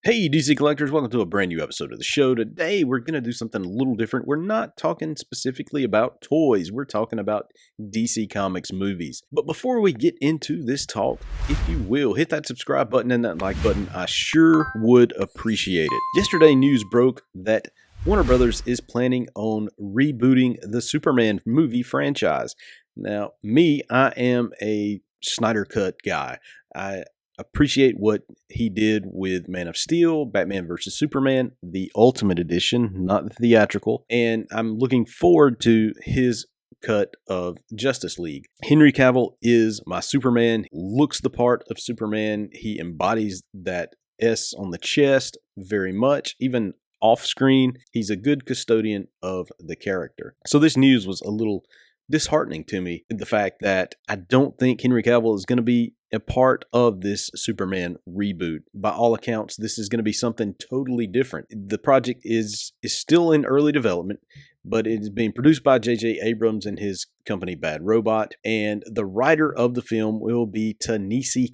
Hey, DC Collectors, welcome to a brand new episode of the show. Today, we're going to do something a little different. We're not talking specifically about toys. We're talking about DC Comics movies. But before we get into this talk, if you will, hit that subscribe button and that like button. I sure would appreciate it. Yesterday, news broke that Warner Brothers is planning on rebooting the Superman movie franchise. Now, I am a Snyder Cut guy. I appreciate what he did with Man of Steel, Batman vs. Superman, the Ultimate Edition, not the theatrical, and I'm looking forward to his cut of Justice League. Henry Cavill is my Superman, looks the part of Superman. He embodies that S on the chest very much, even off screen. He's a good custodian of the character. So this news was a little disheartening to me, the fact that I don't think Henry Cavill is going to be a part of this Superman reboot. By all accounts, this is going to be something totally different. The project is still in early development, but it is being produced by J.J. Abrams and his company Bad Robot, and the writer of the film will be Ta-Nehisi.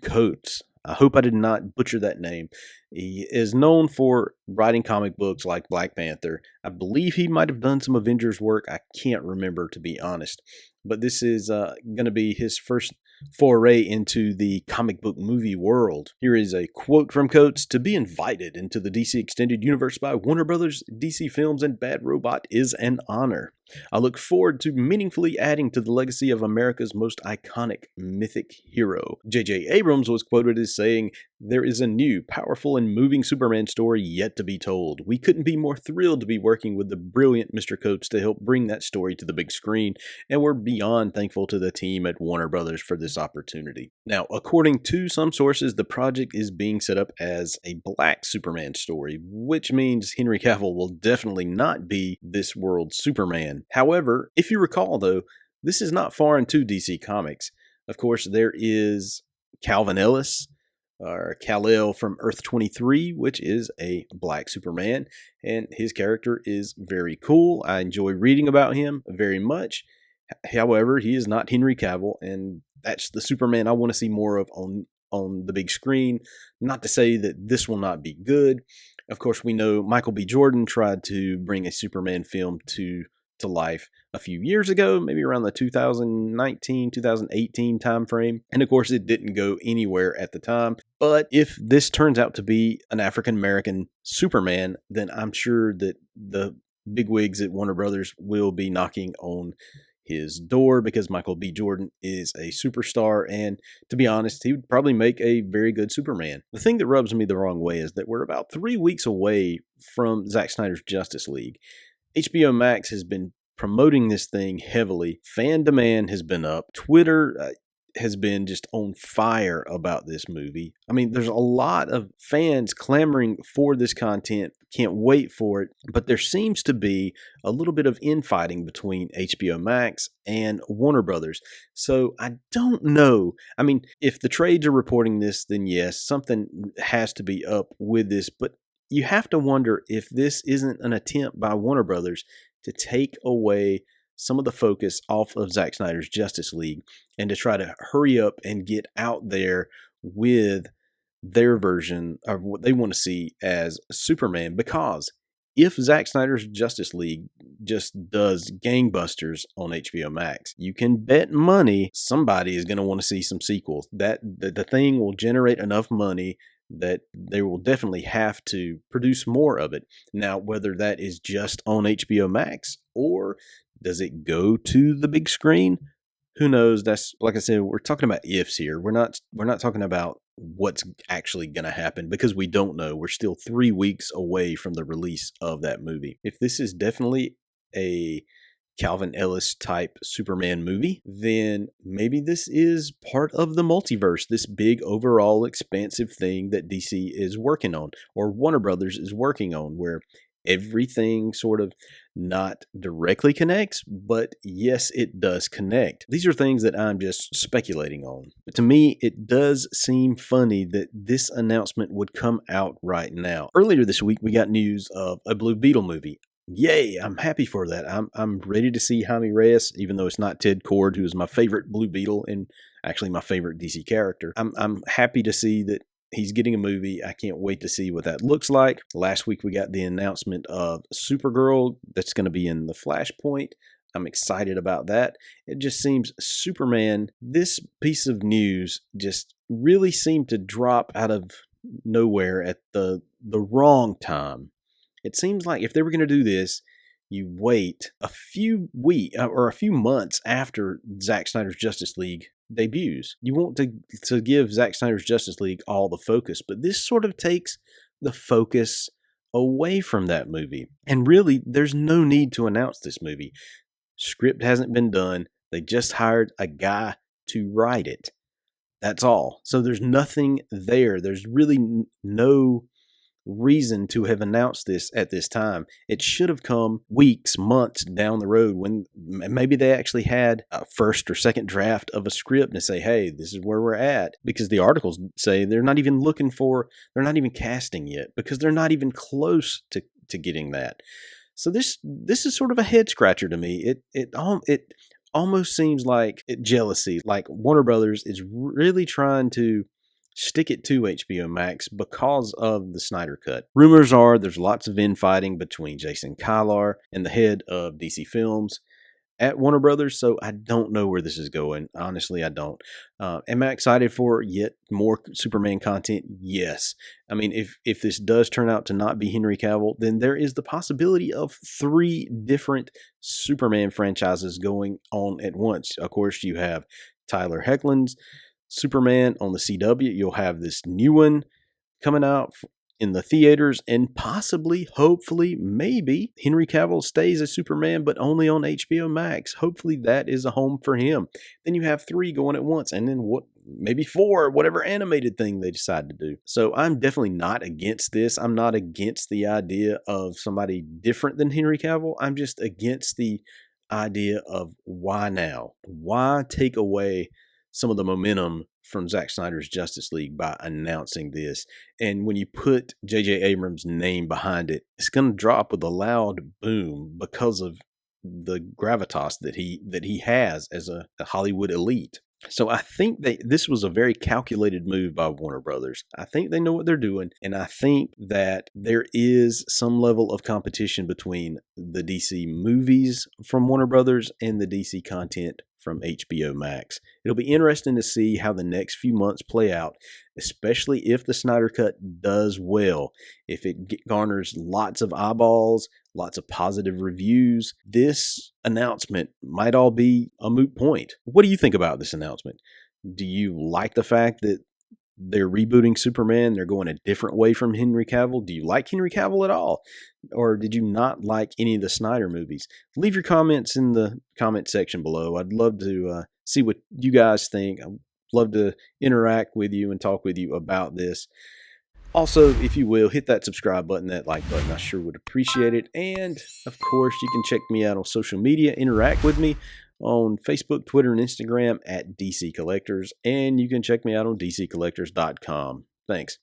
I hope I did not butcher that name. He is known for writing comic books like Black Panther. I believe he might have done some Avengers work. I can't remember, to be honest. But this is going to be his first foray into the comic book movie world. Here is a quote from Coates: "To be invited into the DC Extended Universe by Warner Brothers, DC Films, and Bad Robot is an honor. I look forward to meaningfully adding to the legacy of America's most iconic mythic hero." J.J. Abrams was quoted as saying, "There is a new, powerful, and moving Superman story yet to be told. We couldn't be more thrilled to be working with the brilliant Mr. Coates to help bring that story to the big screen, and we're beyond thankful to the team at Warner Brothers for this opportunity." Now, according to some sources, the project is being set up as a Black Superman story, which means Henry Cavill will definitely not be this world's Superman. However, if you recall, though, this is not foreign to DC Comics. Of course, there is Calvin Ellis, or Kal-El from Earth 23, which is a Black Superman, and his character is very cool. I enjoy reading about him very much. However, he is not Henry Cavill, and that's the Superman I want to see more of on the big screen. Not to say that this will not be good. Of course, we know Michael B. Jordan tried to bring a Superman film to life a few years ago, maybe around the 2019, 2018 timeframe. And of course, it didn't go anywhere at the time. But if this turns out to be an African-American Superman, then I'm sure that the bigwigs at Warner Brothers will be knocking on his door, because Michael B. Jordan is a superstar, and to be honest, he would probably make a very good Superman. The thing that rubs me the wrong way is that we're about 3 weeks away from Zack Snyder's Justice League. HBO Max has been promoting this thing heavily. Fan demand has been up. Twitter has been just on fire about this movie. I mean, there's a lot of fans clamoring for this content, can't wait for it, but there seems to be a little bit of infighting between HBO Max and Warner Brothers. So I don't know. I mean, if the trades are reporting this, then yes, something has to be up with this, but you have to wonder if this isn't an attempt by Warner Brothers to take away some of the focus off of Zack Snyder's Justice League and to try to hurry up and get out there with their version of what they want to see as Superman. Because if Zack Snyder's Justice League just does gangbusters on HBO Max, you can bet money somebody is going to want to see some sequels. That the thing will generate enough money that they will definitely have to produce more of it. Now, whether that is just on HBO Max or does it go to the big screen, who knows? That's, like I said, we're talking about ifs here. We're not talking about what's actually going to happen, because we don't know. We're still 3 weeks away from the release of that movie. If this is definitely a Calvin Ellis type Superman movie, then maybe this is part of the multiverse, this big overall expansive thing that DC is working on, or Warner Brothers is working on, where everything sort of not directly connects, but yes, it does connect. These are things that I'm just speculating on. But to me, it does seem funny that this announcement would come out right now. Earlier this week, we got news of a Blue Beetle movie. Yay, I'm happy for that. I'm ready to see Jaime Reyes, even though it's not Ted Kord, who is my favorite Blue Beetle and actually my favorite DC character. I'm happy to see that he's getting a movie. I can't wait to see what that looks like. Last week we got the announcement of Supergirl that's going to be in the Flashpoint. I'm excited about that. It just seems Superman, this piece of news just really seemed to drop out of nowhere at the wrong time. It seems like if they were going to do this, you wait a few weeks or a few months after Zack Snyder's Justice League debuts. You want to give Zack Snyder's Justice League all the focus, but this sort of takes the focus away from that movie. And really, there's no need to announce this movie. Script hasn't been done. They just hired a guy to write it. That's all. So there's nothing there. There's really no reason to have announced this at this time. It should have come weeks, months down the road when maybe they actually had a first or second draft of a script and say, hey, this is where we're at. Because the articles say they're not even casting yet because they're not even close to getting that. So this is sort of a head scratcher to me. It almost seems like jealousy, like Warner Brothers is really trying to stick it to HBO Max because of the Snyder Cut. Rumors are there's lots of infighting between Jason Kilar and the head of DC Films at Warner Brothers, so I don't know where this is going. Honestly, I don't. Am I excited for yet more Superman content? Yes. I mean, if this does turn out to not be Henry Cavill, then there is the possibility of 3 different Superman franchises going on at once. Of course, you have Tyler Hoechlin's Superman on the CW. You'll have this new one coming out in the theaters, and possibly, hopefully, maybe Henry Cavill stays as Superman, but only on HBO Max. Hopefully that is a home for him. Then you have 3 going at once, and then maybe 4, whatever animated thing they decide to do. So I'm definitely not against this. I'm not against the idea of somebody different than Henry Cavill. I'm just against the idea of why now? Why take away some of the momentum from Zack Snyder's Justice League by announcing this? And when you put J.J. Abrams' name behind it, it's going to drop with a loud boom because of the gravitas that he has as a Hollywood elite. So I think this was a very calculated move by Warner Brothers. I think they know what they're doing, and I think that there is some level of competition between the DC movies from Warner Brothers and the DC content from HBO Max. It'll be interesting to see how the next few months play out, especially if the Snyder Cut does well. If it garners lots of eyeballs, lots of positive reviews, this announcement might all be a moot point. What do you think about this announcement? Do you like the fact that they're rebooting Superman? They're going a different way from Henry Cavill. Do you like Henry Cavill at all? Or did you not like any of the Snyder movies? Leave your comments in the comment section below. I'd love to see what you guys think. I'd love to interact with you and talk with you about this. Also, if you will, hit that subscribe button, that like button. I sure would appreciate it. And, of course, you can check me out on social media. Interact with me on Facebook, Twitter, and Instagram at DCCollectors. And you can check me out on DCCollectors.com. Thanks.